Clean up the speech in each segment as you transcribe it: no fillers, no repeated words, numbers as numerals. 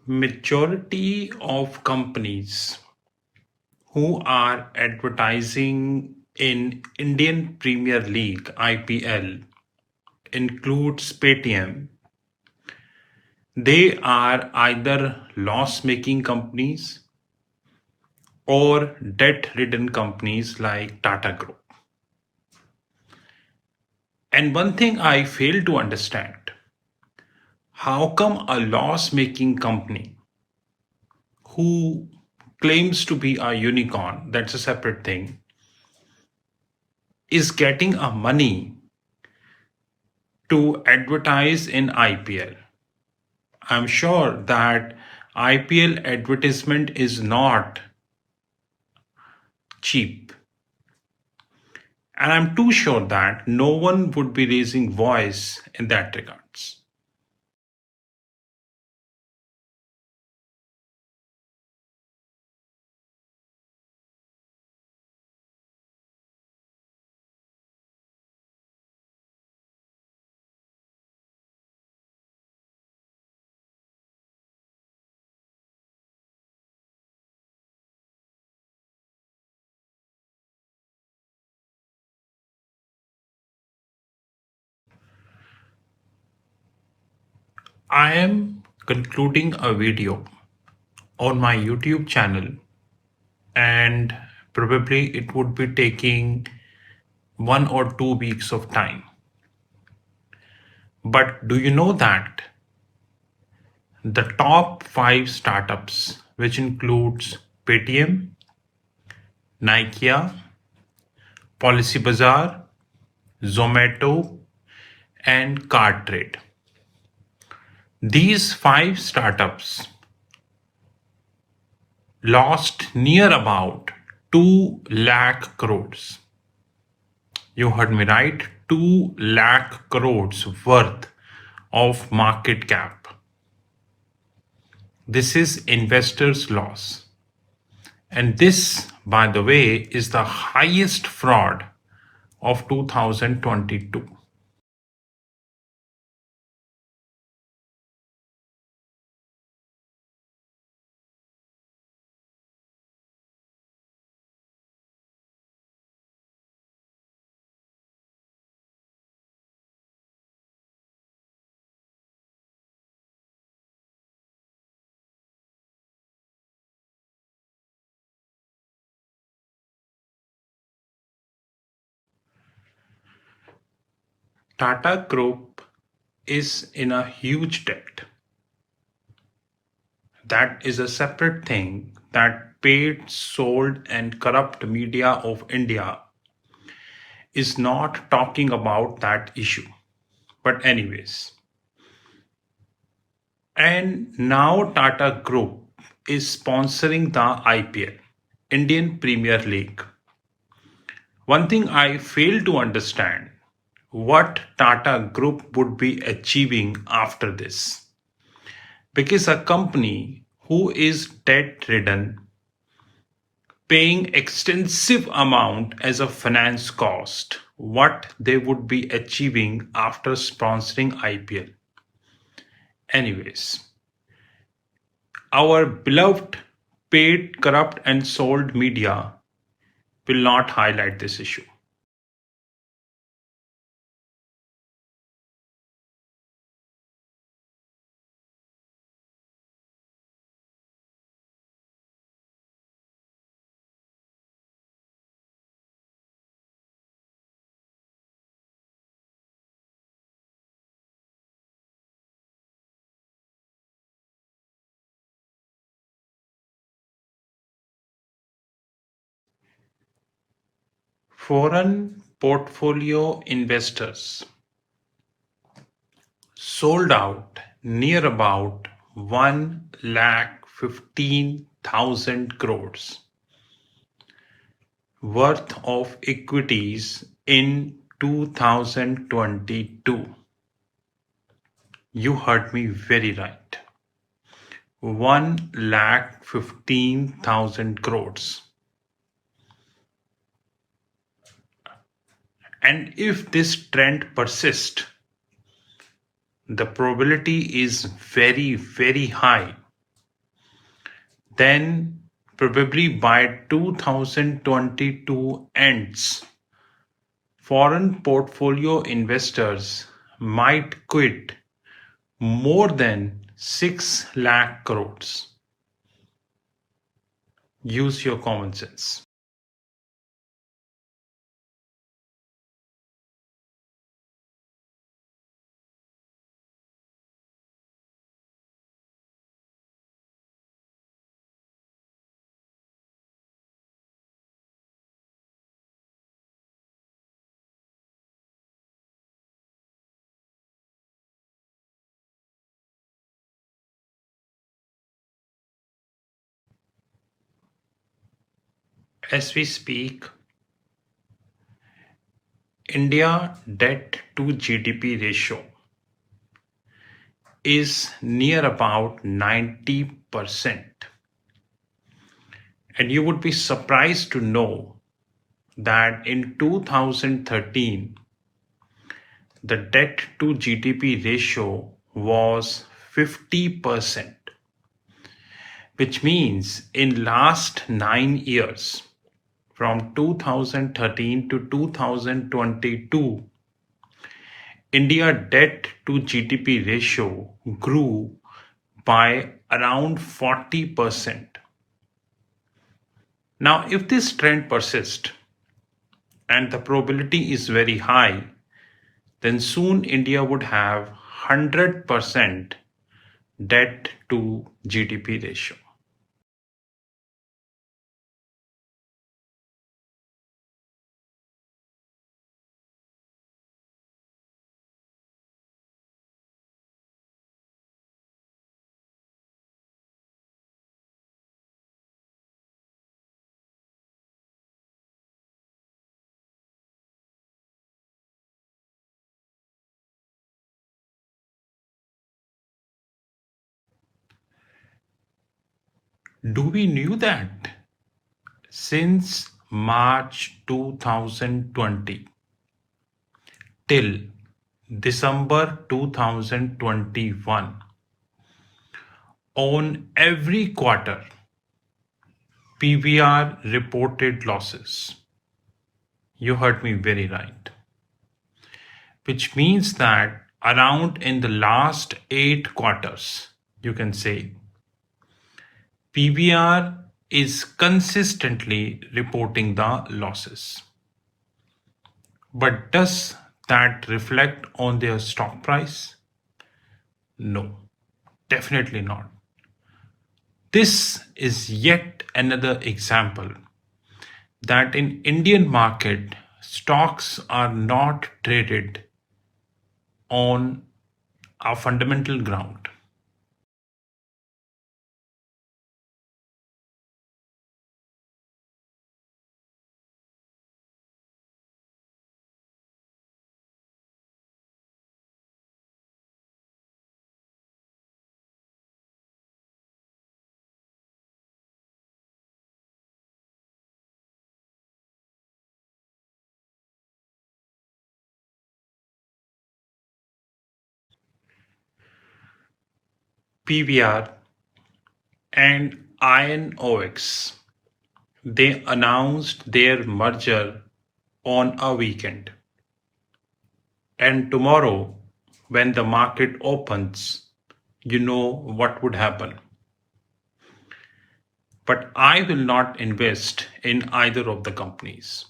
Majority of companies who are advertising in Indian Premier League IPL includes Paytm. They are either loss-making companies or debt-ridden companies like Tata Group. And one thing I fail to understand, how come a loss-making company who claims to be a unicorn, that's a separate thing, is getting a money to advertise in IPL? I'm sure that IPL advertisement is not cheap. And I'm too sure that no one would be raising voice in that regards. I am concluding a video on my YouTube channel, and probably it would be taking 1 or 2 weeks of time. But do you know that the top 5 startups, which includes Paytm, Nikia, Policy Bazaar, Zomato, and Card Trade, these 5 startups lost near about 2 lakh crores. You heard me right, 2 lakh crores worth of market cap. This is investors' loss. And this, by the way, is the highest fraud of 2022. Tata Group is in a huge debt. That is a separate thing that paid, sold, and corrupt media of India is not talking about that issue. But, anyways, and now Tata Group is sponsoring the IPL, Indian Premier League. One thing I fail to understand, what Tata Group would be achieving after this. Because a company who is debt ridden, paying extensive amount as a finance cost, what they would be achieving after sponsoring IPL. Anyways, our beloved paid, corrupt, and sold media will not highlight this issue. Foreign portfolio investors sold out near about 1,15,000 crores worth of equities in 2022. You heard me very right. 1,15,000 crores. And if this trend persists, the probability is very, very high then probably by 2022 ends, foreign portfolio investors might quit more than 6 lakh crores. Use your common sense. As we speak, India debt to GDP ratio is near about 90%. And you would be surprised to know that in 2013, the debt to GDP ratio was 50%, which means in last 9 years, from 2013 to 2022, India debt to GDP ratio grew by around 40%. Now, if this trend persists, and the probability is very high, then soon India would have 100% debt to GDP ratio. Do we knew that since March 2020 till December 2021, on every quarter, PVR reported losses. You heard me very right. Which means that around in the last 8 quarters, you can say, PVR is consistently reporting the losses. But does that reflect on their stock price? No, definitely not. This is yet another example that in Indian market stocks are not traded on a fundamental ground. PVR and INOX, they announced their merger on a weekend. And tomorrow, when the market opens, you know what would happen. But I will not invest in either of the companies.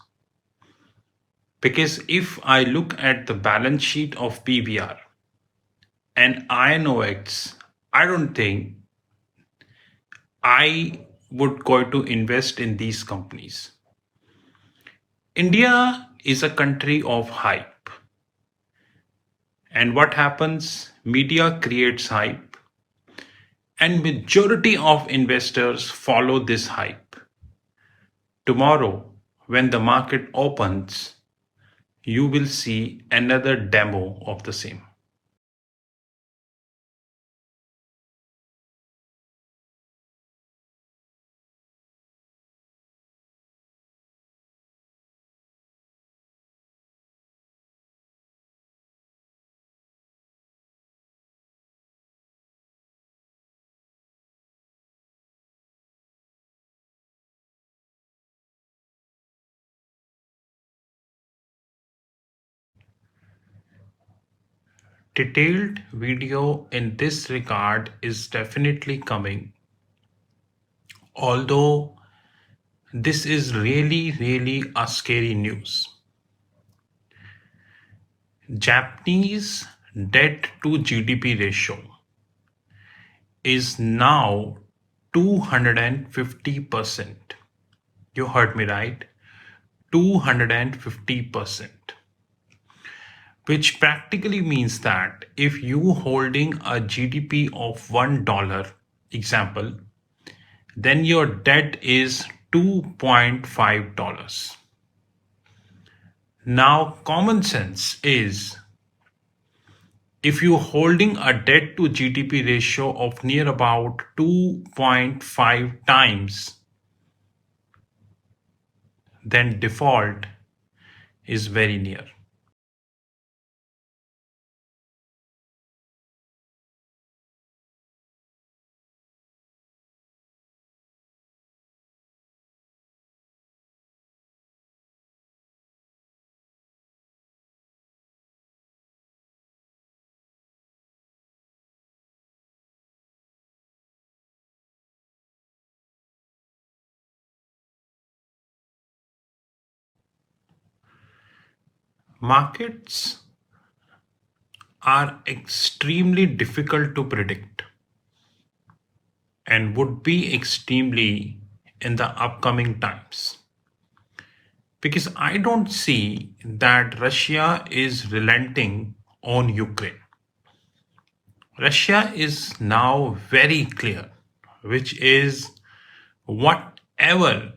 Because if I look at the balance sheet of PVR and INOX, I don't think I would go to invest in these companies. India is a country of hype. And what happens? Media creates hype, and majority of investors follow this hype. Tomorrow, when the market opens, you will see another demo of the same. Detailed video in this regard is definitely coming, although this is really a scary news. Japanese debt to GDP ratio is now 250%. You heard me right. 250%. Which practically means that if you holding a GDP of $1, example, then your debt is $2.5. Now, common sense is if you're holding a debt to GDP ratio of near about 2.5 times, then default is very near. Markets are extremely difficult to predict and would be extremely in the upcoming times. Because I don't see that Russia is relenting on Ukraine. Russia is now very clear, which is whatever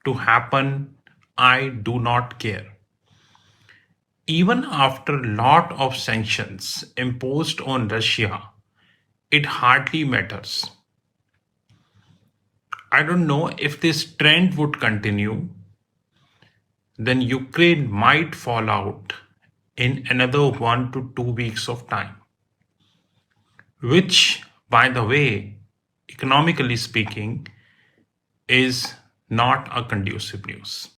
to happen, I do not care. Even after a lot of sanctions imposed on Russia, it hardly matters. I don't know if this trend would continue, then Ukraine might fall out in another 1 to 2 weeks of time, which, by the way, economically speaking, is not a conducive news.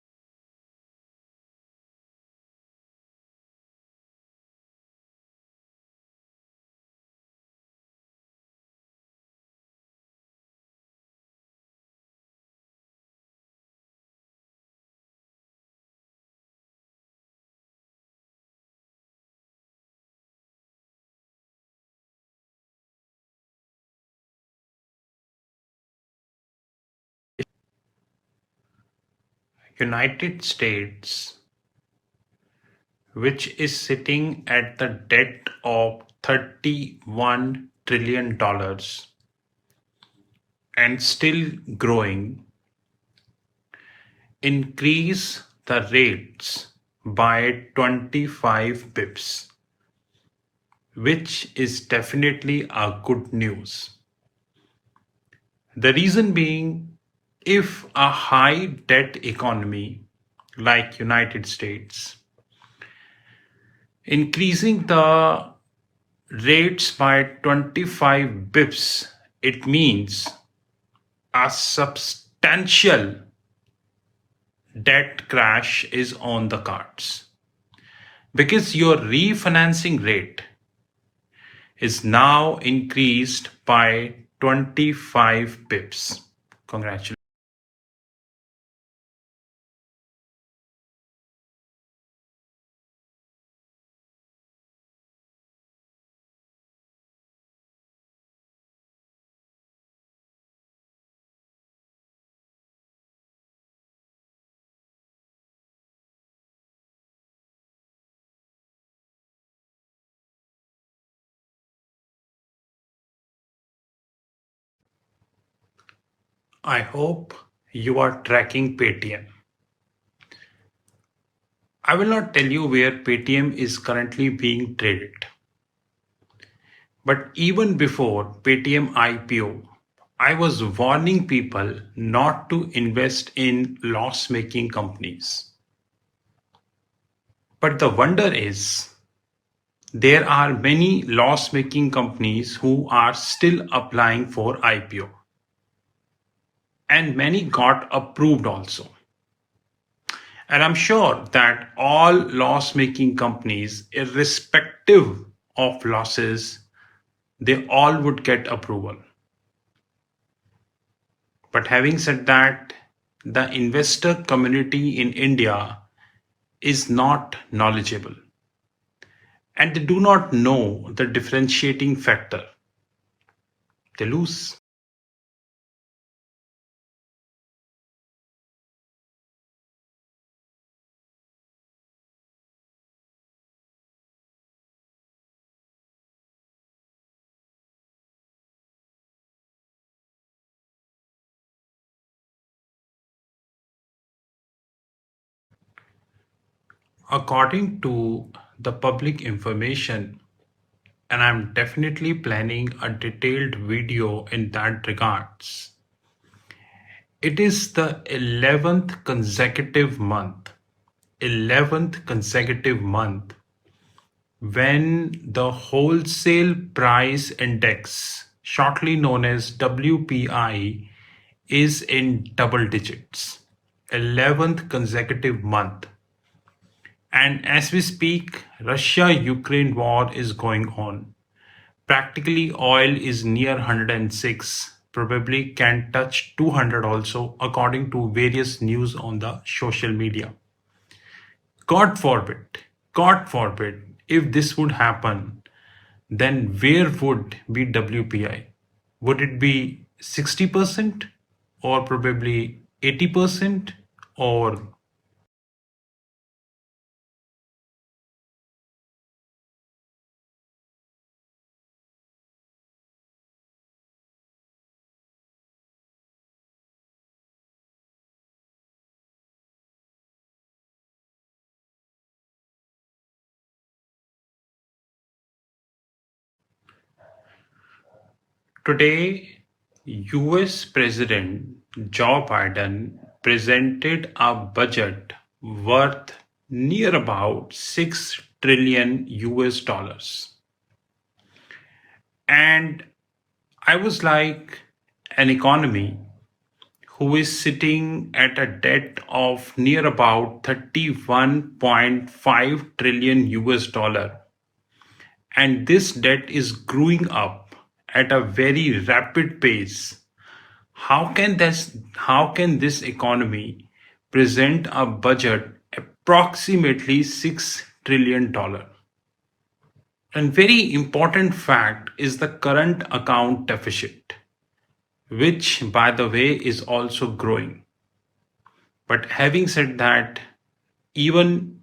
United States, which is sitting at the debt of $31 trillion and still growing, increase the rates by 25 bips, which is definitely a good news. The reason being, if a high debt economy like United States increasing the rates by 25 bips, it means a substantial debt crash is on the cards because your refinancing rate is now increased by 25 bips. Congratulations. I hope you are tracking Paytm. I will not tell you where Paytm is currently being traded. But even before Paytm IPO, I was warning people not to invest in loss making companies. But the wonder is there are many loss making companies who are still applying for IPO. And many got approved also. And I'm sure that all loss making companies, irrespective of losses, they all would get approval. But having said that, the investor community in India is not knowledgeable and they do not know the differentiating factor. They lose. According to the public information, and I'm definitely planning a detailed video in that regards. It is the 11th consecutive month when the wholesale price index, shortly known as WPI, is in double digits. 11th consecutive month. And as we speak, Russia Ukraine war is going on. Practically, oil is near 106, probably can touch 200 also, according to various news on the social media. God forbid, God forbid, if this would happen, then where would be WPI? Would it be 60% or probably 80% or today, US President Joe Biden presented a budget worth near about 6 trillion US dollars. And I was like, an economy who is sitting at a debt of near about 31.5 trillion US dollar, and this debt is growing up at a very rapid pace. How can this economy present a budget approximately $6 trillion? And very important fact is the current account deficit, which by the way is also growing. But having said that, even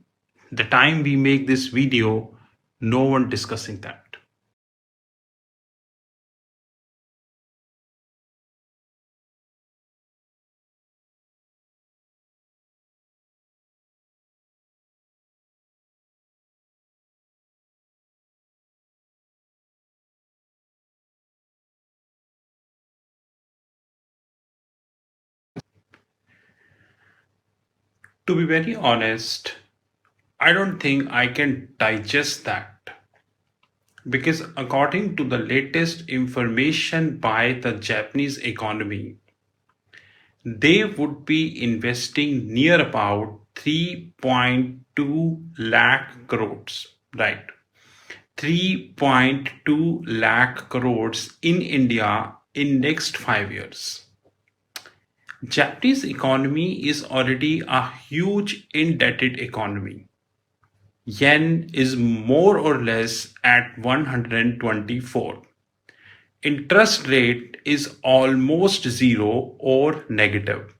the time we make this video, no one discussing that. To be very honest, I don't think I can digest that because according to the latest information by the Japanese economy, they would be investing near about 3.2 lakh crores, right? 3.2 lakh crores in India in next 5 years. Japanese economy is already a huge indebted economy. Yen is more or less at 124. Interest rate is almost zero or negative.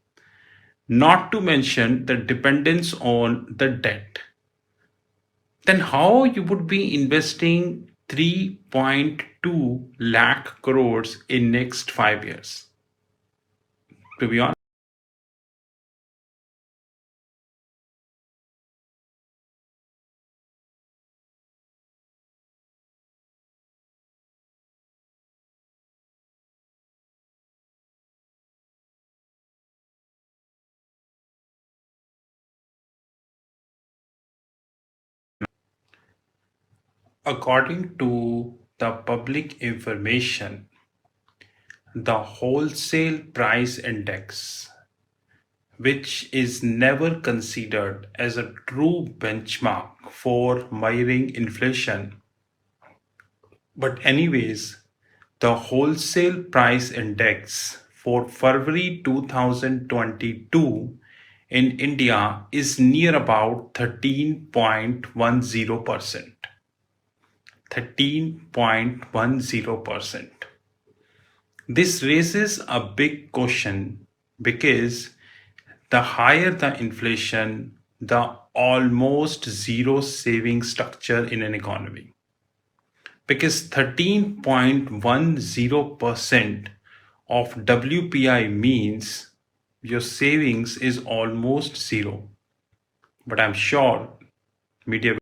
Not to mention the dependence on the debt. Then how you would be investing 3.2 lakh crores in next 5 years? To be honest, according to the public information, the wholesale price index, which is never considered as a true benchmark for measuring inflation, But, anyways, the wholesale price index for February 2022 in India is near about 13.10%. 13.10%. This raises a big question because the higher the inflation, the almost zero saving structure in an economy. Because 13.10% of WPI means your savings is almost zero. But I'm sure media.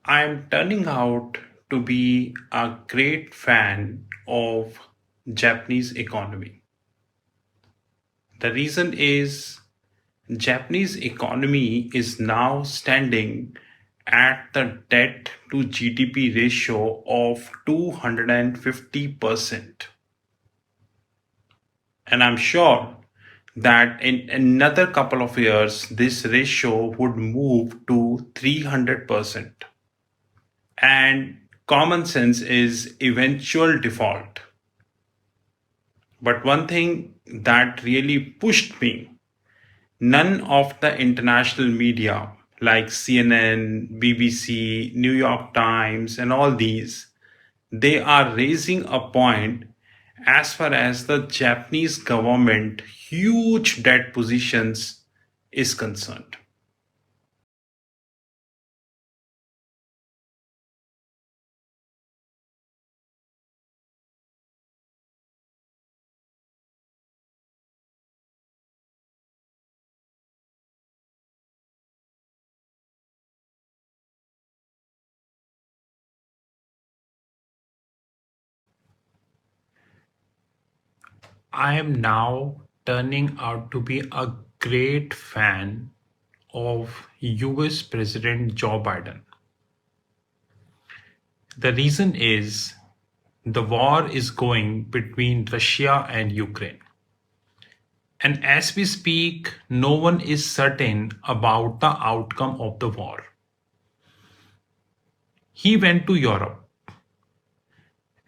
I am turning out to be a great fan of Japanese economy. The reason is Japanese economy is now standing at the debt to GDP ratio of 250%. And I'm sure that in another couple of years, this ratio would move to 300%. And common sense is eventual default. But one thing that really pushed me, none of the international media like CNN, BBC, New York Times, and all these, they are raising a point as far as the Japanese government huge debt positions is concerned. I am now turning out to be a great fan of US President Joe Biden. The reason is the war is going between Russia and Ukraine. And as we speak, no one is certain about the outcome of the war. He went to Europe,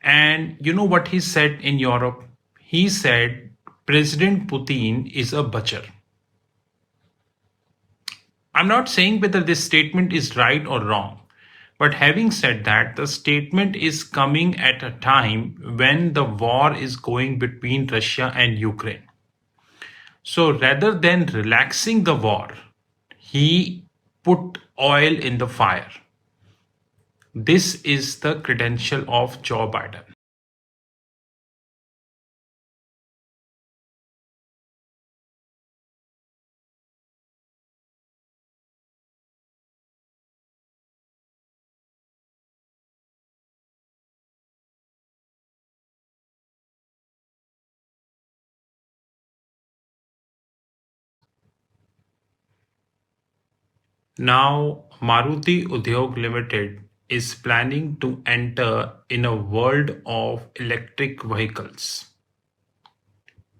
and you know what he said in Europe? He said President Putin is a butcher. I'm not saying whether this statement is right or wrong, but having said that, the statement is coming at a time when the war is going between Russia and Ukraine. So rather than relaxing the war, he put oil in the fire. This is the credential of Joe Biden. Now, Maruti Udyog Limited is planning to enter in a world of electric vehicles.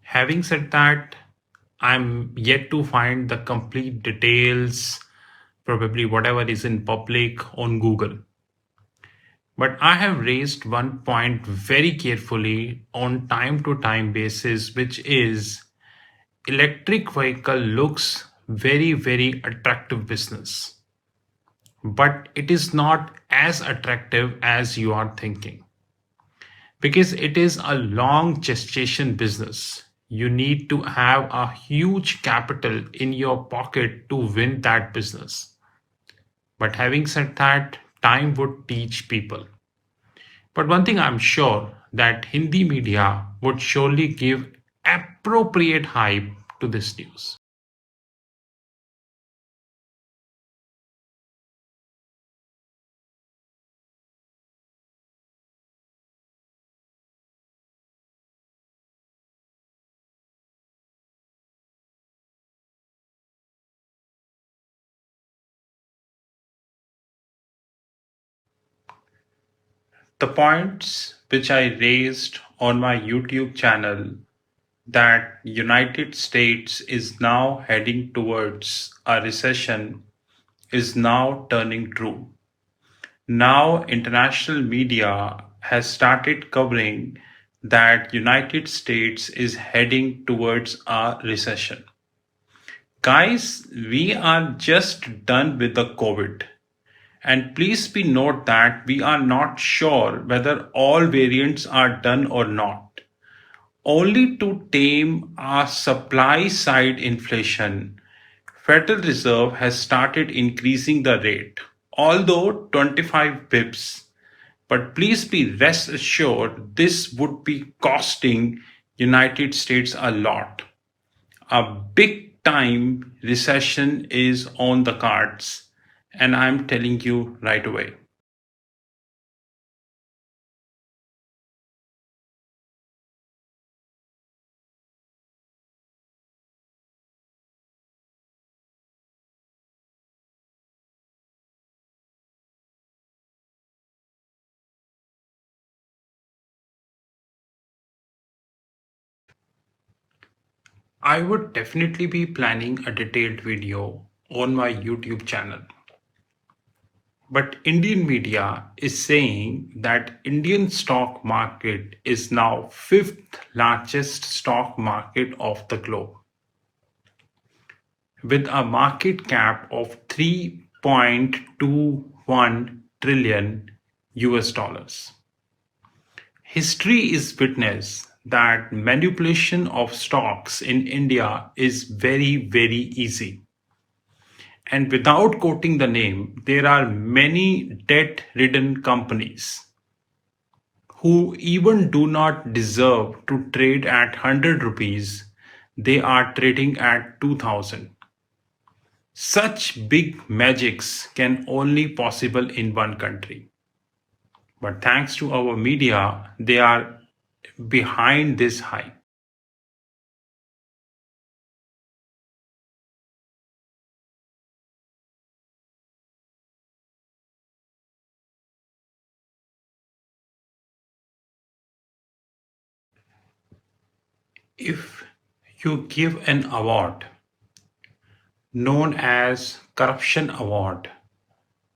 Having said that, I'm yet to find the complete details, probably whatever is in public on Google. But I have raised one point very carefully on time to time basis, which is electric vehicle looks very, very attractive business, but it is not as attractive as you are thinking because it is a long gestation business. You need to have a huge capital in your pocket to win that business. But having said that, time would teach people. But one thing I'm sure that Hindi media would surely give appropriate hype to this news. The points which I raised on my YouTube channel that United States is now heading towards a recession is now turning true. Now international media has started covering that United States is heading towards a recession. Guys, we are just done with the COVID. And please be note that we are not sure whether all variants are done or not. Only to tame our supply side inflation, Federal Reserve has started increasing the rate, although 25 bips. But please be rest assured this would be costing United States a lot. A big time recession is on the cards, and I'm telling you right away. I would definitely be planning a detailed video on my YouTube channel. But Indian media is saying that Indian stock market is now fifth largest stock market of the globe with a market cap of 3.21 trillion US dollars. History is witness that manipulation of stocks in India is very, very easy. And without quoting the name, there are many debt ridden companies who even do not deserve to trade at 100 rupees. They are trading at 2000. Such big magics can only possible in one country. But thanks to our media, they are behind this hype. If you give an award known as corruption award,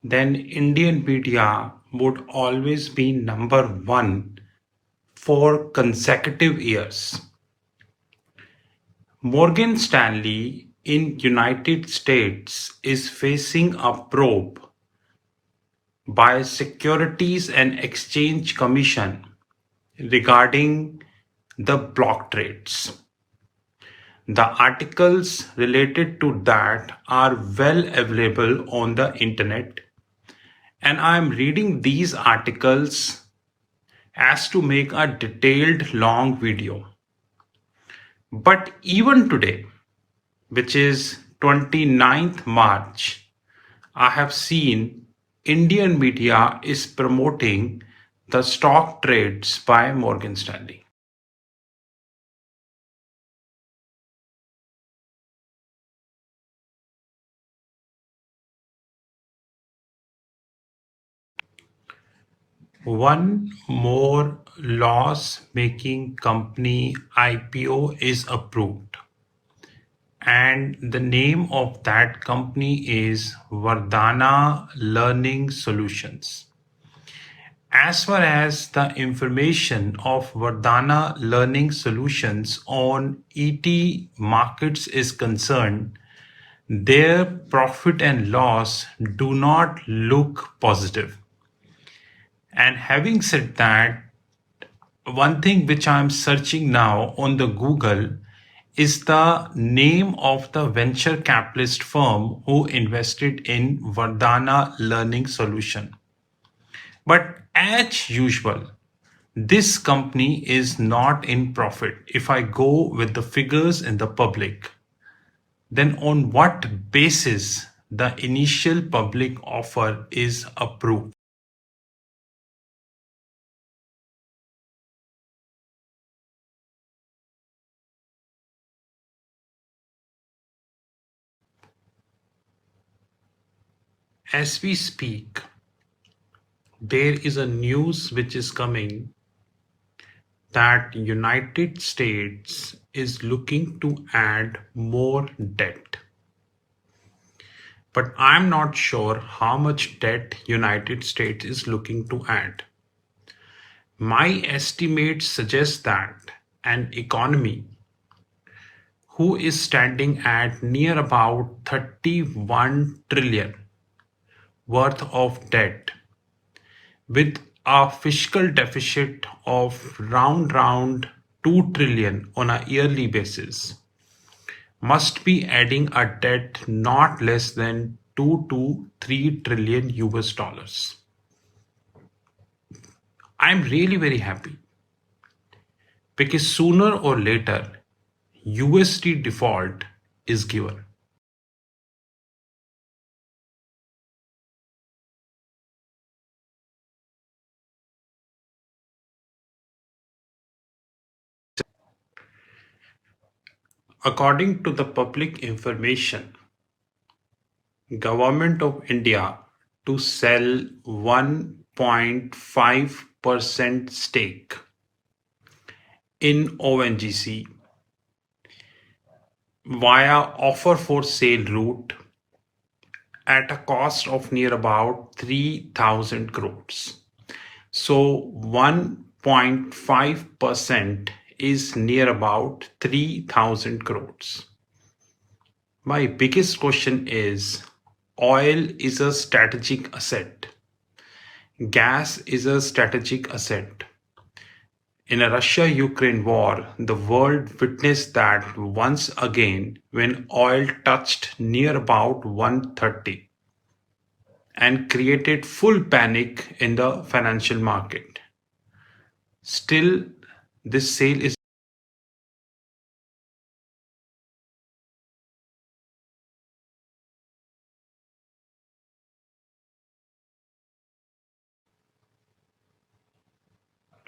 then Indian media would always be number one for consecutive years. Morgan Stanley in United States is facing a probe by Securities and Exchange Commission regarding the block trades. The articles related to that are well available on the internet, and I am reading these articles as to make a detailed long video. But even today, which is 29th March, I have seen Indian media is promoting the stock trades by Morgan Stanley. One more loss making company IPO is approved. and the name of that company is Vardhana Learning Solutions. As far as the information of Vardhana Learning Solutions on ET markets is concerned, their profit and loss do not look positive. And having said that, one thing which I'm searching now on the Google is the name of the venture capitalist firm who invested in Vardhana Learning Solution. But as usual, this company is not in profit. If I go with the figures in the public, then on what basis the initial public offer is approved? As we speak, there is a news which is coming that United States is looking to add more debt. But I'm not sure how much debt United States is looking to add. My estimates suggest that an economy who is standing at near about 31 trillion worth of debt with a fiscal deficit of round 2 trillion on a yearly basis must be adding a debt not less than 2 to 3 trillion US dollars. I'm really very happy because sooner or later USD default is given. According to the public information, Government of India to sell 1.5% stake in ONGC via offer for sale route at a cost of near about 3,000 crores. So 1.5% is near about 3,000 crores. My biggest question is oil is a strategic asset. Gas is a strategic asset. In a Russia Ukraine war, the world witnessed that once again when oil touched near about 130 and created full panic in the financial market. Still, this sale is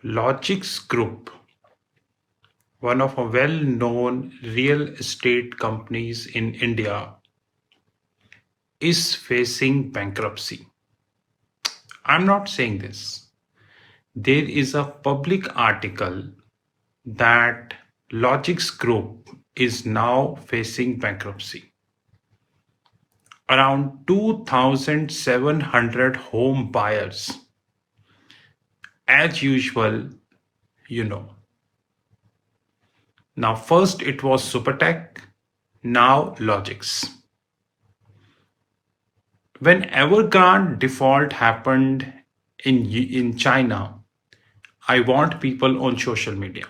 Logix Group, one of a well-known real estate companies in India, is facing bankruptcy. I'm not saying this. There is a public article that Logix Group is now facing bankruptcy. Around 2,700 home buyers, as usual, you know. Now, first it was Supertech, now Logix. When Evergrande default happened in China, I want people on social media.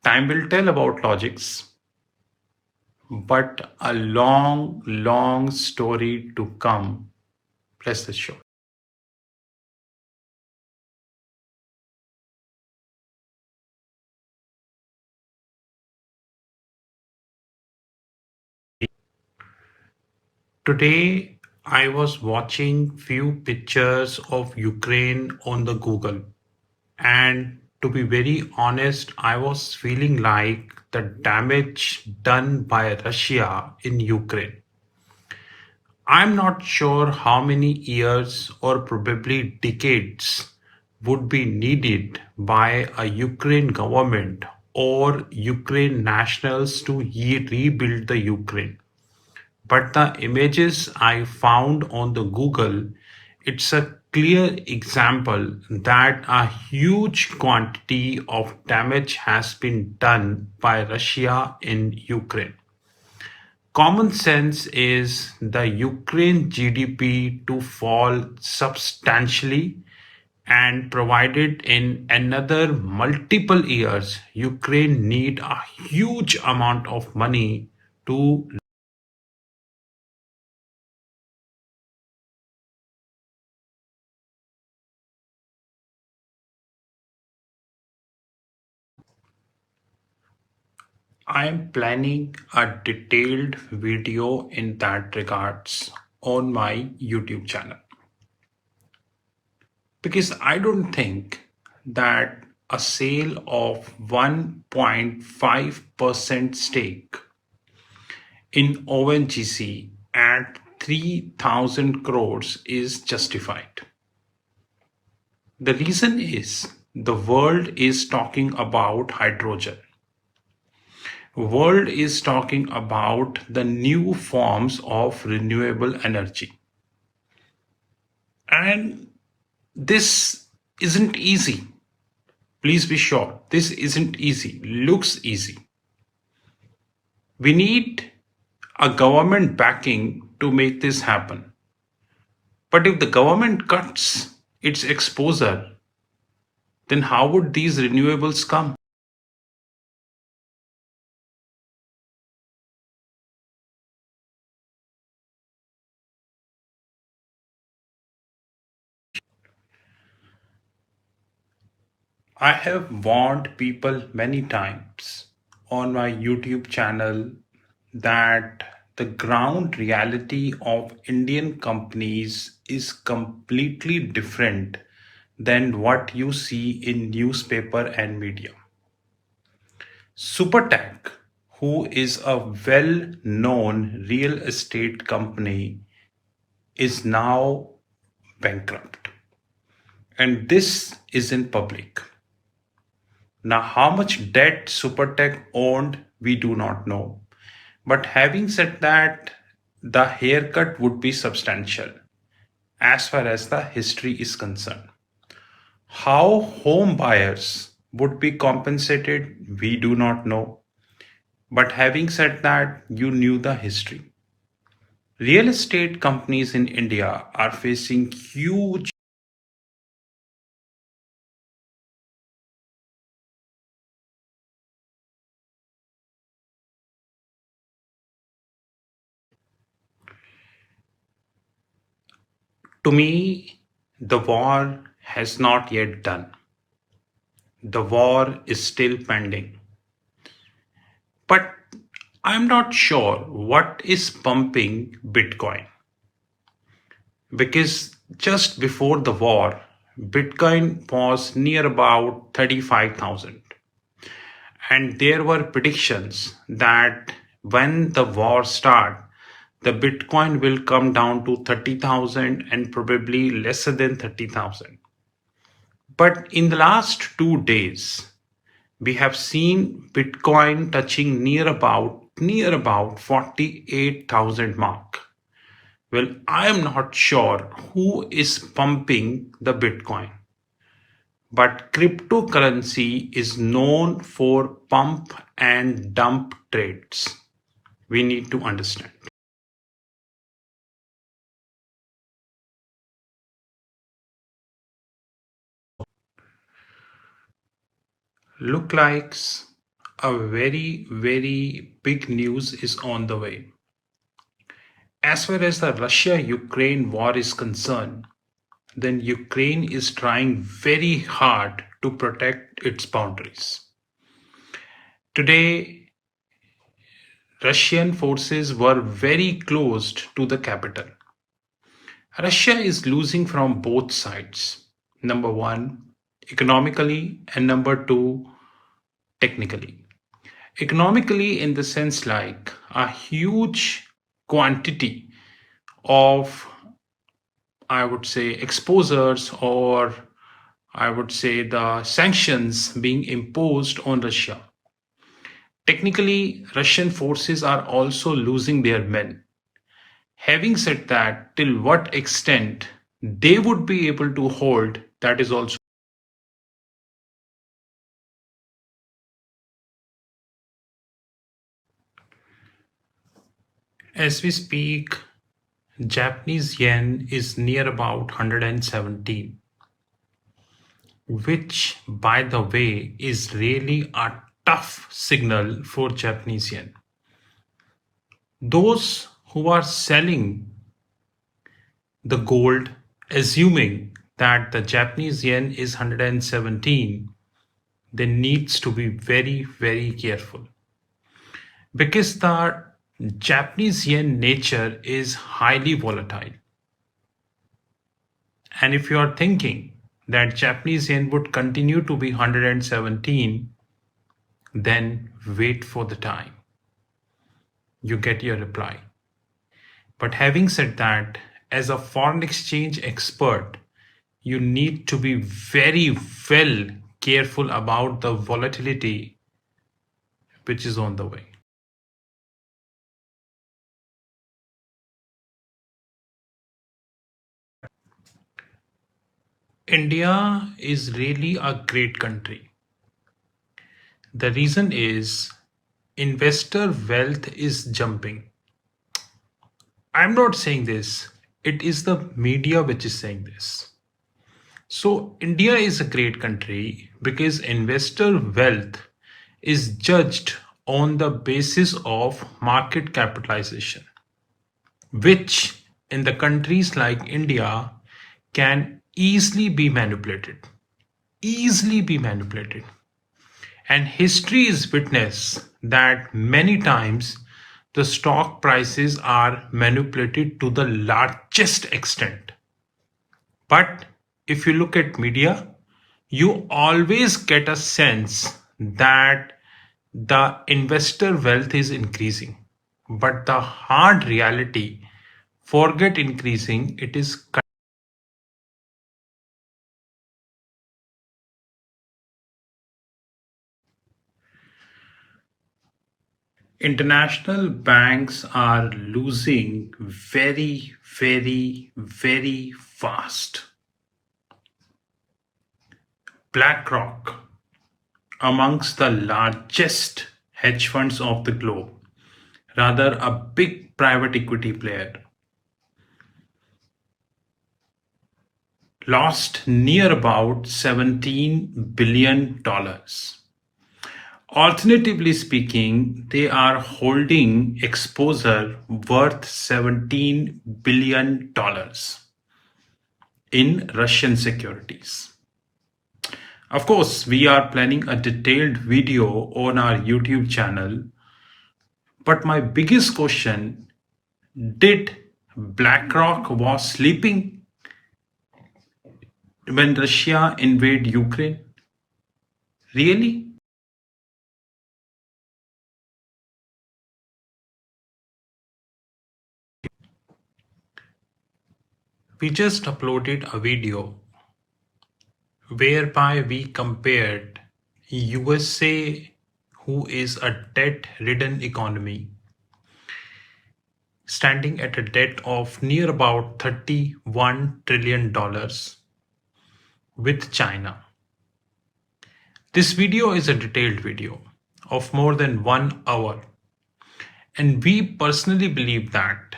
Time will tell about Logix, but a long story to come. Rest assured. Today, I was watching few pictures of Ukraine on the Google, and to be very honest, I was feeling like the damage done by Russia in Ukraine. I'm not sure how many years or probably decades would be needed by a Ukraine government or Ukraine nationals to rebuild the Ukraine. But the images I found on the Google, it's a clear example that a huge quantity of damage has been done by Russia in Ukraine. Common sense is the Ukraine GDP to fall substantially, and provided in another multiple years Ukraine need a huge amount of money to. I am planning a detailed video in that regards on my YouTube channel, because I don't think that a sale of 1.5% stake in ONGC at 3,000 crores is justified. The reason is the world is talking about hydrogen. World is talking about the new forms of renewable energy. And this isn't easy. Please be sure, this isn't easy. Looks easy. We need a government backing to make this happen. But if the government cuts its exposure, then how would these renewables come? I have warned people many times on my YouTube channel that the ground reality of Indian companies is completely different than what you see in newspaper and media. Supertech, who is a well-known real estate company, is now bankrupt. And this is in public. Now, how much debt Supertech owned, we do not know. But having said that, the haircut would be substantial as far as the history is concerned. How home buyers would be compensated, we do not know. But having said that, you knew the history. Real estate companies in India are facing huge. To me, the war has not yet done. The war is still pending. But I'm not sure what is pumping Bitcoin, because just before the war, Bitcoin was near about 35,000. And there were predictions that when the war starts, the Bitcoin will come down to 30,000 and probably lesser than 30,000. But in the last 2 days, we have seen Bitcoin touching near about 48,000 mark. Well, I am not sure who is pumping the Bitcoin, but cryptocurrency is known for pump and dump trades. We need to understand. Look likes a very, very big news is on the way. As far as the Russia-Ukraine war is concerned, then Ukraine is trying very hard to protect its boundaries. Today, Russian forces were very close to the capital. Russia is losing from both sides. Number one, economically, and number two, technically. Economically, in the sense like a huge quantity of, I would say, exposures, or I would say the sanctions being imposed on Russia. Technically, Russian forces are also losing their men. Having said that, till what extent they would be able to hold, that is also. As we speak, Japanese yen is near about 117, which, by the way, is really a tough signal for Japanese yen. Those who are selling the gold, assuming that the Japanese yen is 117, they needs to be very, very careful, because the Japanese yen nature is highly volatile. And if you are thinking that Japanese yen would continue to be 117, then wait for the time. You get your reply. But having said that, as a foreign exchange expert, you need to be very well careful about the volatility which is on the way. India is really a great country. The reason is investor wealth is jumping. I'm not saying this, it is the media which is saying this. So, India is a great country because investor wealth is judged on the basis of market capitalization, which in the countries like India can easily be manipulated. Easily be manipulated. And history is witness that many times the stock prices are manipulated to the largest extent. But if you look at media, you always get a sense that the investor wealth is increasing. But the hard reality, forget increasing, it is. International banks are losing very, very, very fast. BlackRock, amongst the largest hedge funds of the globe, rather a big private equity player, lost near about $17 billion. Alternatively speaking, they are holding exposure worth $17 billion in Russian securities. Of course, we are planning a detailed video on our YouTube channel. But my biggest question, did BlackRock was sleeping when Russia invaded Ukraine? Really? We just uploaded a video whereby we compared USA, who is a debt-ridden economy, standing at a debt of near about $31 trillion, with China. This video is a detailed video of more than 1 hour, and we personally believe that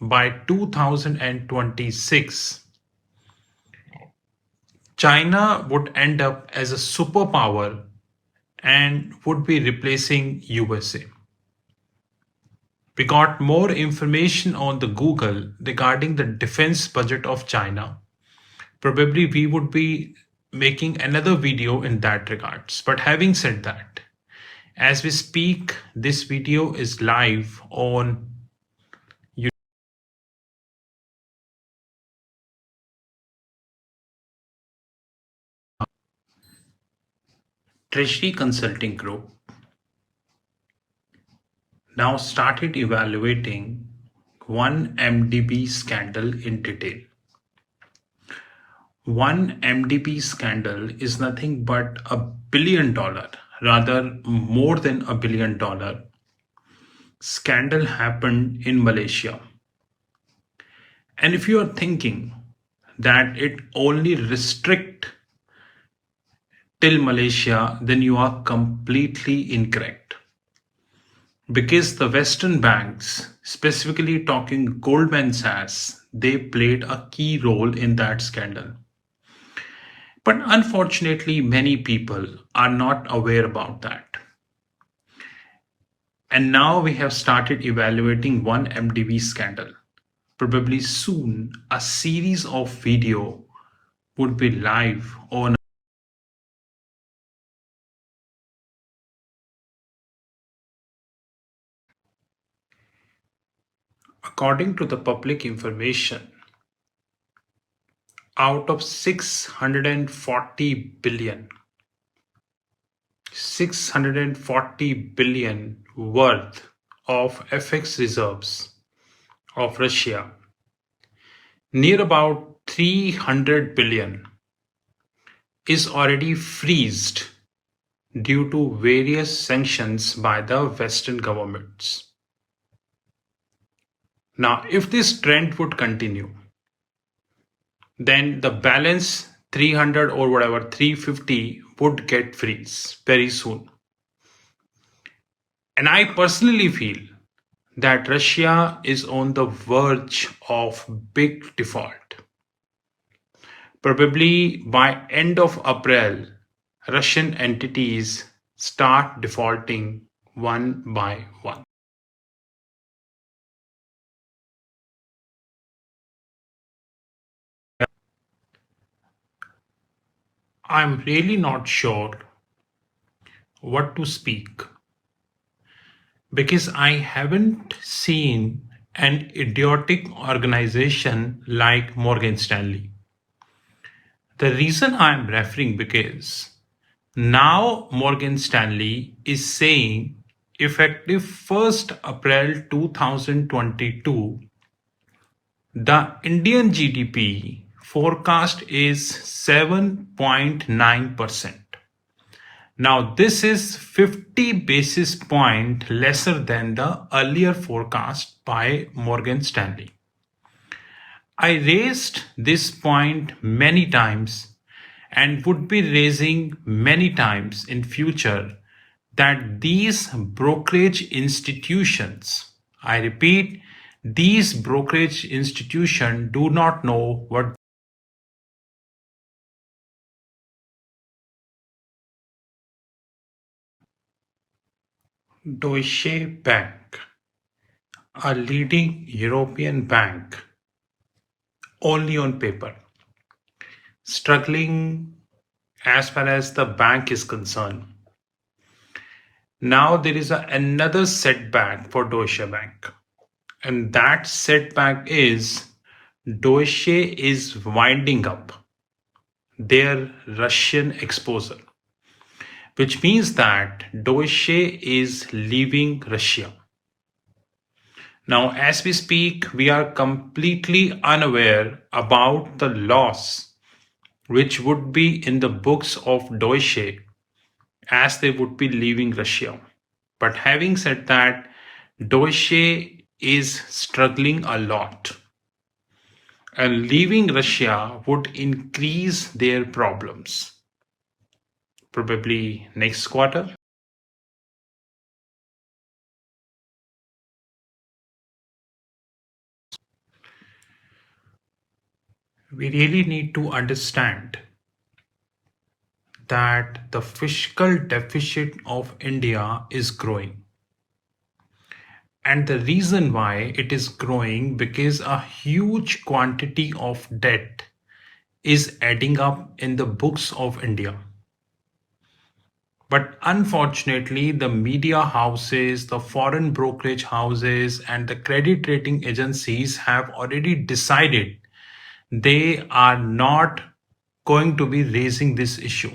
by 2026, China would end up as a superpower and would be replacing USA. We got more information on the Google regarding the defense budget of China. Probably we would be making another video in that regards. But having said that, as we speak, this video is live on Treasury Consulting Group now started evaluating one MDB scandal in detail. One MDB scandal is nothing but $1 billion, rather more than $1 billion scandal happened in Malaysia. And if you are thinking that it only restrict till Malaysia, then you are completely incorrect. Because the Western banks, specifically talking Goldman Sachs, they played a key role in that scandal. But unfortunately, many people are not aware about that. And now we have started evaluating one MDB scandal. Probably soon, a series of video would be live on. According to the public information, out of 640 billion worth of FX reserves of Russia, near about 300 billion is already freezed due to various sanctions by the Western governments. Now, if this trend would continue, then the balance 300 or whatever 350 would get freeze very soon. And I personally feel that Russia is on the verge of big default. Probably by end of April, Russian entities start defaulting one by one. I'm really not sure what to speak because I haven't seen an idiotic organization like Morgan Stanley. The reason I'm referring because now Morgan Stanley is saying effective 1st April 2022, the Indian GDP forecast is 7.9%. Now, this is 50 basis point lesser than the earlier forecast by Morgan Stanley. I raised this point many times and would be raising many times in future that these brokerage institutions, I repeat, these brokerage institutions do not know what Deutsche Bank, a leading European bank, only on paper, struggling as far as the bank is concerned. Now there is another setback for Deutsche Bank, and that setback is Deutsche is winding up their Russian exposure, which means that Deutsche is leaving Russia. Now, as we speak, we are completely unaware about the loss which would be in the books of Deutsche as they would be leaving Russia. But having said that, Deutsche is struggling a lot. And leaving Russia would increase their problems. Probably next quarter. We really need to understand that the fiscal deficit of India is growing. And the reason why it is growing because a huge quantity of debt is adding up in the books of India. But unfortunately, the media houses, the foreign brokerage houses, and the credit rating agencies have already decided they are not going to be raising this issue.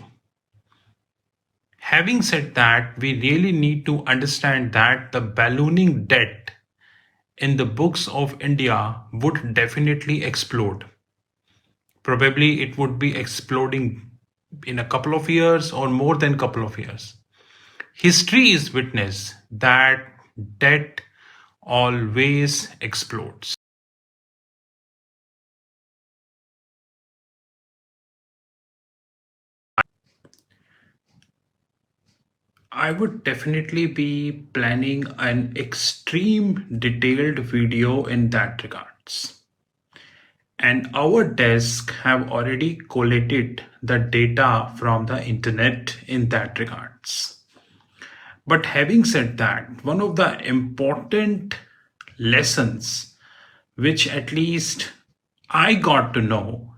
Having said that, we really need to understand that the ballooning debt in the books of India would definitely explode. Probably it would be exploding in a couple of years or more than couple of years. History is witness that debt always explodes. I would definitely be planning an extreme detailed video in that regards. And our desk have already collated the data from the internet in that regards. But having said that, one of the important lessons which at least I got to know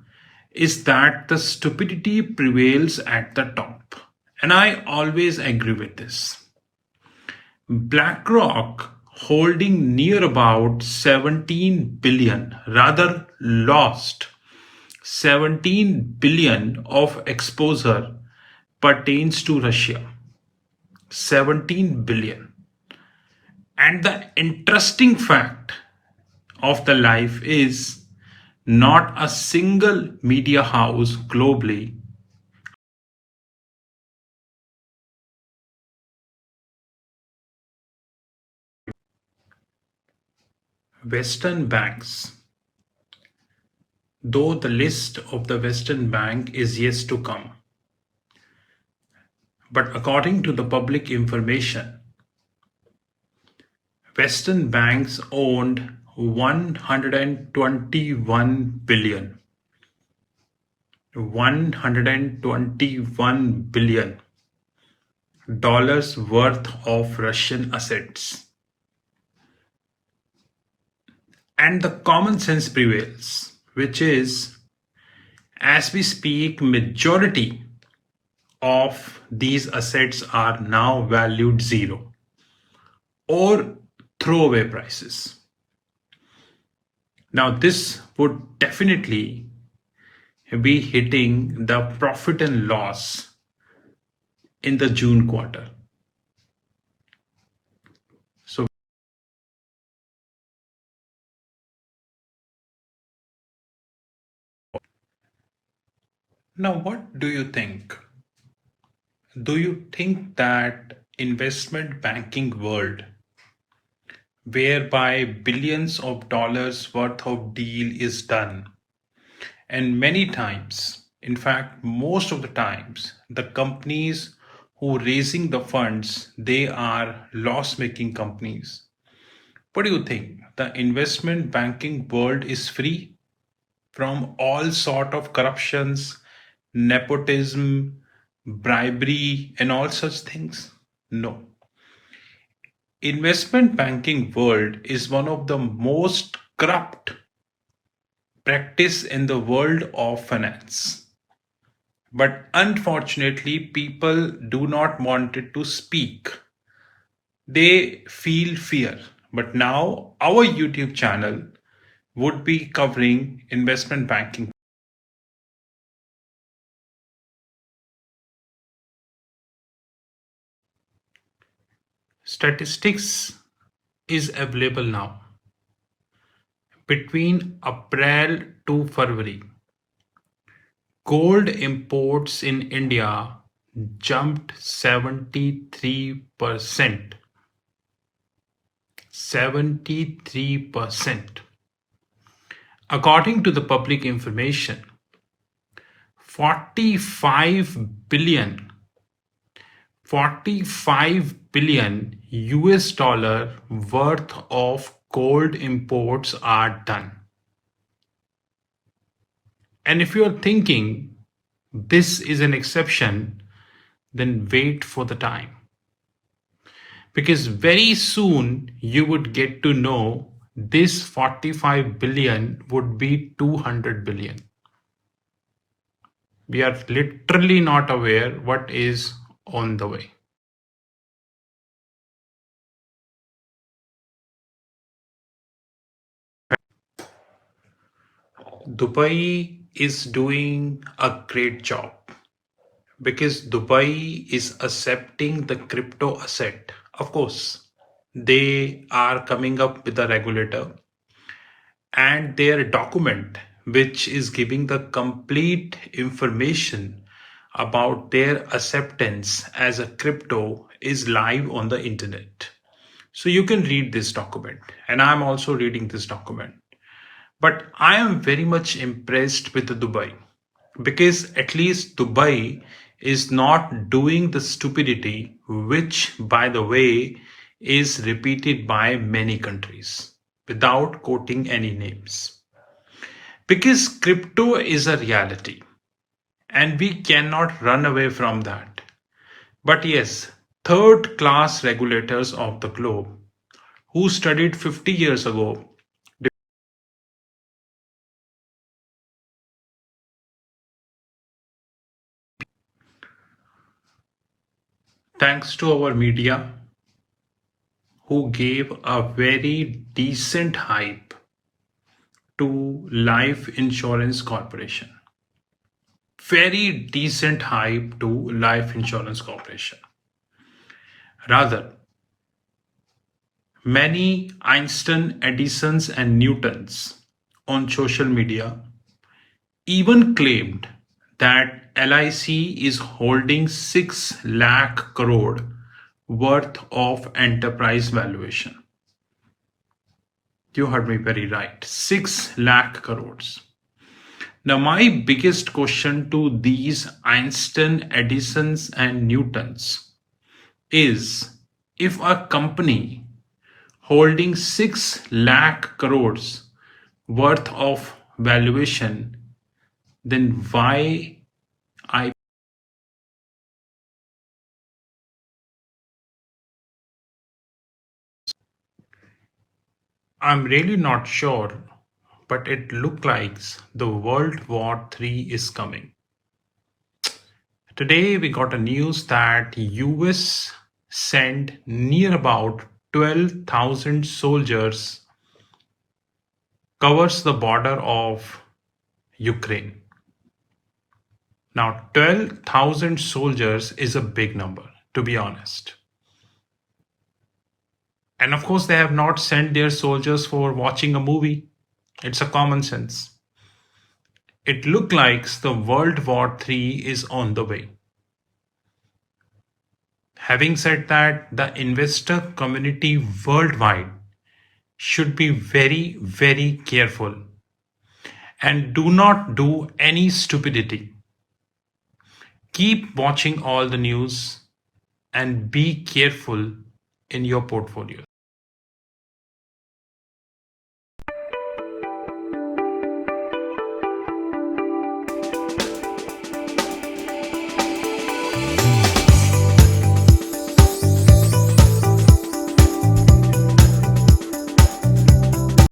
is that the stupidity prevails at the top. And I always agree with this. BlackRock holding near about 17 billion, rather lost 17 billion of exposure pertains to Russia. 17 billion. And the interesting fact of the life is not a single media house globally, Western banks, though the list of the Western bank is yet to come. But according to the public information, Western banks owned 121 billion. 121 billion dollars worth of Russian assets. And the common sense prevails, which is as we speak, majority of these assets are now valued zero or throwaway prices. Now, this would definitely be hitting the profit and loss in the June quarter. So, now what do you think? Do you think that investment banking world whereby billions of dollars worth of deal is done, and many times, in fact most of the times, the companies who raising the funds, they are loss making companies. What do you think? The investment banking world is free from all sort of corruptions, nepotism, bribery and all such things? No. Investment banking world is one of the most corrupt practice in the world of finance. But unfortunately, people do not want it to speak. They feel fear. But now our YouTube channel would be covering investment banking. Statistics is available now. Between April to February, gold imports in India jumped 73%. 73%. According to the public information, 45 billion 45 billion US dollar worth of gold imports are done. And if you're thinking this is an exception, then wait for the time. Because very soon you would get to know this 45 billion would be 200 billion. We are literally not aware what is on the way. Dubai is doing a great job because Dubai is accepting the crypto asset. Of course, they are coming up with a regulator and their document, which is giving the complete information about their acceptance as a crypto, is live on the internet. So you can read this document, and I'm also reading this document. But I am very much impressed with the Dubai because at least Dubai is not doing the stupidity, which, by the way, is repeated by many countries without quoting any names. Because crypto is a reality and we cannot run away from that. But yes, third class regulators of the globe who studied 50 years ago, thanks to our media, who gave a very decent hype to life insurance corporation. Very decent hype to life insurance corporation. Rather, many Einstein, Edisons, and Newtons on social media even claimed that LIC is holding 6 lakh crore worth of enterprise valuation. You heard me very right. 6 lakh crores. Now, my biggest question to these Einstein, Edisons, and Newtons is if a company holding 6 lakh crores worth of valuation, then why I I'm really not sure, but it looks like the World War III is coming. Today we got a news that US sent near about 12,000 soldiers covers the border of Ukraine. Now 12,000 soldiers is a big number, to be honest. And of course they have not sent their soldiers for watching a movie. It's a common sense. It looks like the World War III is on the way. Having said that, the investor community worldwide should be very, very careful and do not do any stupidity. Keep watching all the news and be careful in your portfolio.